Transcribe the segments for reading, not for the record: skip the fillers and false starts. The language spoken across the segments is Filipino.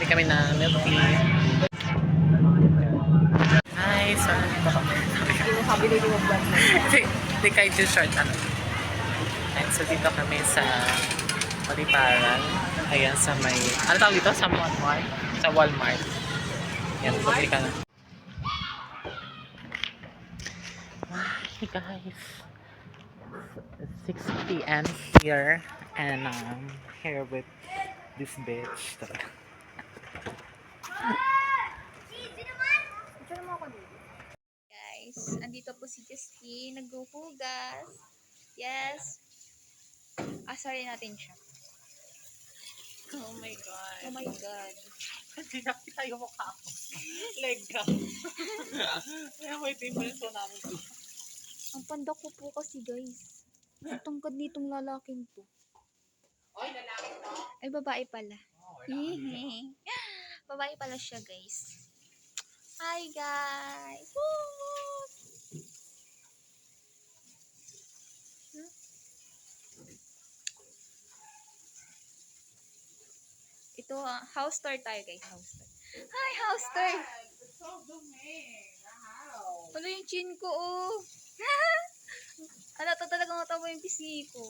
kami na milk tea. Hi, so nandito kami. Hindi kayo too short, ano. And so dito kami sa Maliparan. Ayan, sa may, ano tawag dito? Sa Walmart. Sa Walmart. Yan, bumili ka na. Hi guys. 6 p.m. here. And here with this bitch. Guys, andito po si Justine, naghuhugas. Yes. Asarin natin siya. Oh my God. Oh my God. Hindi nakita yung mukha ko. Leg drop. Kaya may difference ko namin. Ang panda ko po kasi guys. Ang tangkad nitong lalaking to. Oy, lalaki to. Ay, babae pala. Oh, Babae pala siya guys. Hi guys! Woo! Ito, house tour tayo guys. House tour. Hi, house tour! So dumi. Wow. Wala yung chin ko, oh. Ala, to talaga mataba yung pisngi ko.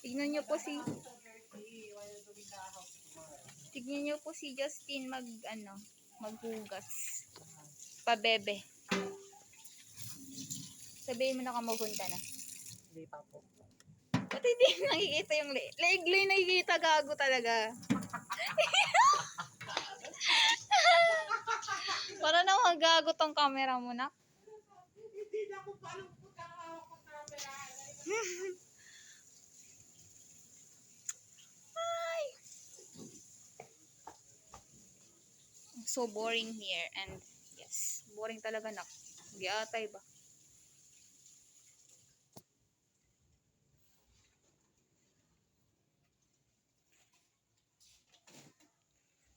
Tignan nyo po si... Tignan nyo po si Justine maghugas. Pabebe. Sabihin mo na kamugunta na. Hindi pa po. Ba't hindi nakikita yung leg nakikita, gago talaga. Para naman gago tong camera mo na. Hindi na ko pa alam kung hawak ko camera. Hi! So boring here and yes, boring talaga na. Giatay ba?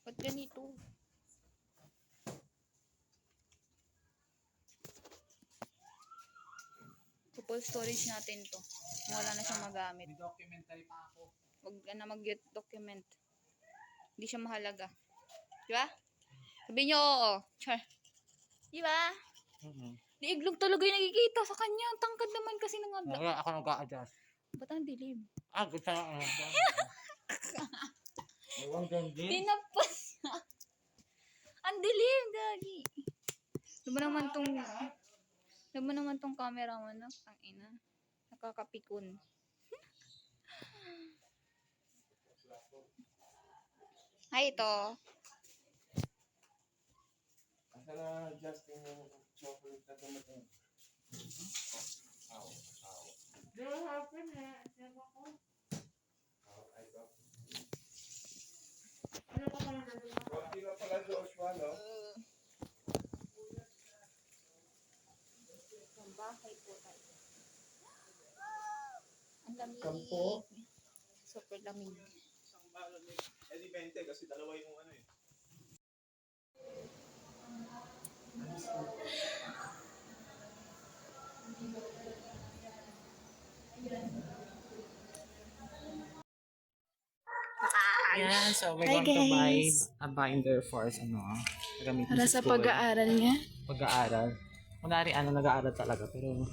Ba't ganito? Full storage natin to. Wala na siyang magamit. May documentary pa ako. Huwag ka na mag-document. Hindi siya mahalaga. Di ba? Sabihin nyo oo. Char. Di ba? Liiglog talaga yung nakikita sa kanya. Ang tangkad naman kasi ng abla. Wala ako nag-a-adjust. Ba't ang dilim? Gusto na Ewan din. Tinapos. Ang dilim, gagi. Alam mo naman tong camera mo, no? Ang ina. Nakakapikon. Hi, ito. Asa na Justin yung chocolate na dumating? Don't happen eh. Diyan ako. I got. Ano pa pala nandun? Konti na pala Joshua, no? Ang bahay po tayo. Ang lamig. Kampo? Super lamig. Isang balon eh. Eh di 20 kasi dalawa yung ano eh. Yeah, so we're Hi, going to buy guys. a binder for us, gamitin Para sa school. pag-aaral niya. Pag-aaral. Kunwari, nag-aaral talaga, pero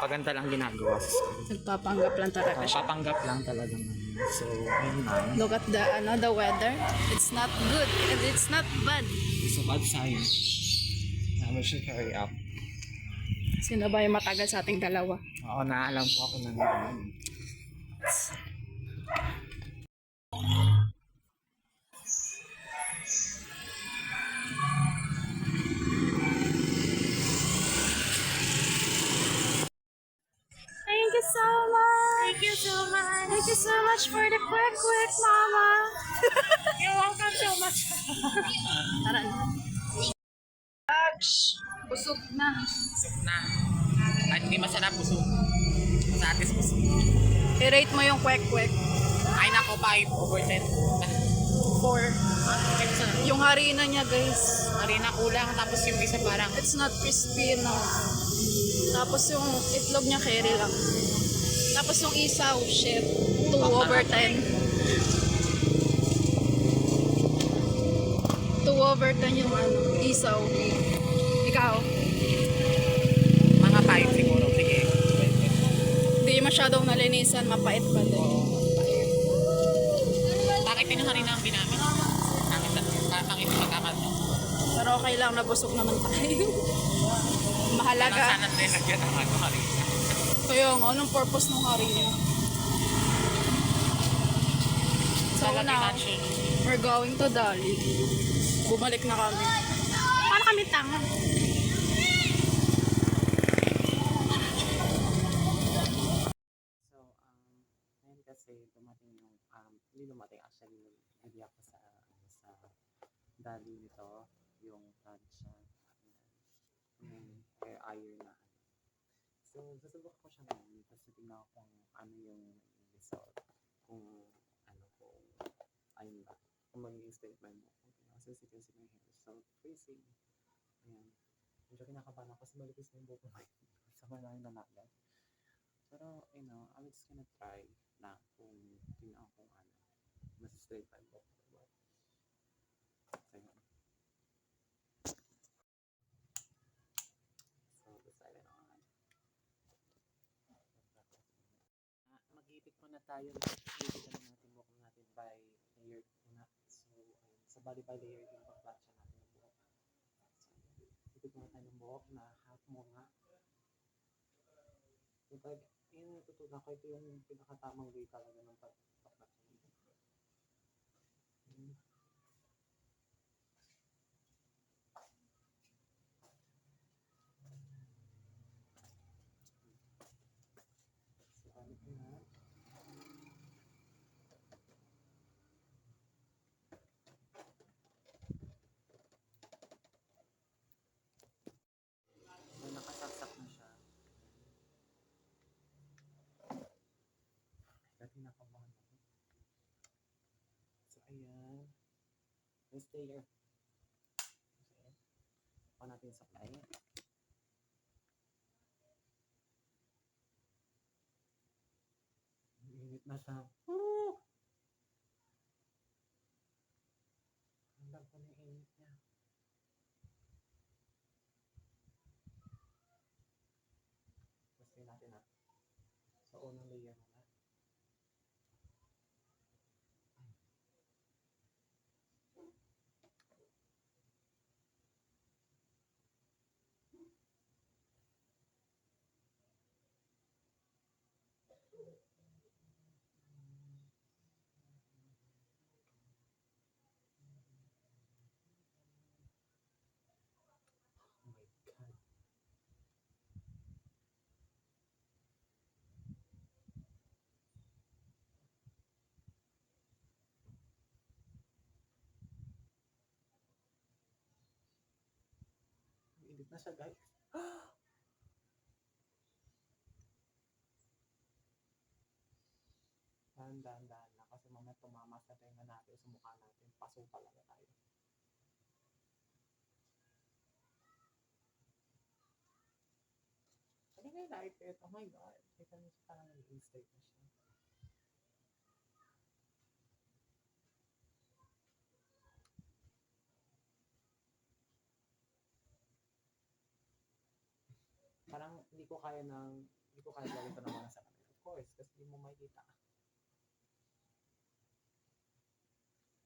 paganda lang ginagawa sa school. Nagpapanggap lang talaga siya. Papanggap lang talaga naman. So, ayun na. Look at the weather. It's not good and it's not bad. It's a bad sign. We should hurry up. Sino ba yung matagal sa ating dalawa? Oo, naalam po ako na naman. Thank you so much. Thank you so much. Thank you so much for the quick, mama. You're welcome so much. Tara na. Busog na. Busog na. At hindi masarap busog. Sa atis busog. I-rate mo yung kwek-kwek. Ay nako, 5/10. 4. Yung harina niya, guys. Marina kulang, tapos yung isa parang It's not crispy enough. Tapos yung itlog niya carry lang. Tapos yung isaw, shit. 2/10. overturn yung isaw. Ikaw? Mga 5 siguro. Sige. Hindi masyadong nalinisan, mapait pa din. Bakit pinuha rin ang ginamit? Ang ito pagkakano. Pero okay lang, nabusog naman tayo. Sana Mahalaga. nilagyan ang ano harina. Kaya nga, anong purpose ng harina? So Lalagyan now, natin. we're going to Dali. Bumalik na kami. Paano kami tanga? So, ngayon kasi dumating yung, hindi dumating actually, hindi ako sa Dali nito, yung plancha, air iron na. So, susubok ko siya ngayon, tapos tingnan ko kung ano yung result, kung ayun ba, kung magiging statement mo, kung sensitive na yung result, freezing. Ayan. Medyo kinakabahan ako kasi malipis na yung buko ngayon. Sa maraming nanagal. Pero, I'm just gonna try na kung tingnan kung mas straight pa yung buhok ko. So, yun. So, decided na nga. Mag-iipit muna tayo. Mag-iipit na natin buhok natin by layer muna. So, ayun. So, bali by layer yung pang-plancha natin ng buhok. So, ipit muna tayo ng buhok na half muna. So, yung tutunan ko, ito yung pinakatamang way talaga ng pag-plancha ng buhok. So, balik na. So, nakasaksak na siya. Dati nakabahan ako. So, ayan. Let's stay here. Okay. Pa natin yung supply. Init na siya. Woo! Hanggang ko na yung init niya. Tapos natin sa unang layer muna. Oh my God. Init na siya, guys. Dahan-dahan na kasi mamaya tumama sa tenga natin, sa mukha natin, paso talaga tayo. I think I like it. Oh my God. Kita niyo siya parang nag-in straight na siya. Parang hindi ko kaya gawin ito naman sa kanila. Of course, kasi hindi mo makikita.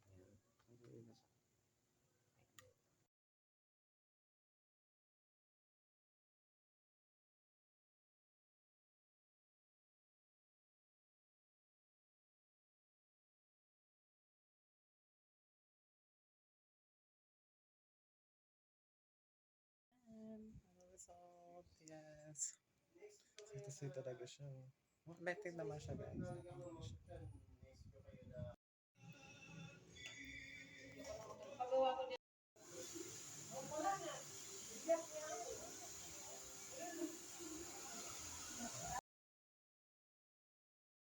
Ayan. Ayan na siya. Ano result? Yes. Sweet talaga siya. Effective naman siya, guys.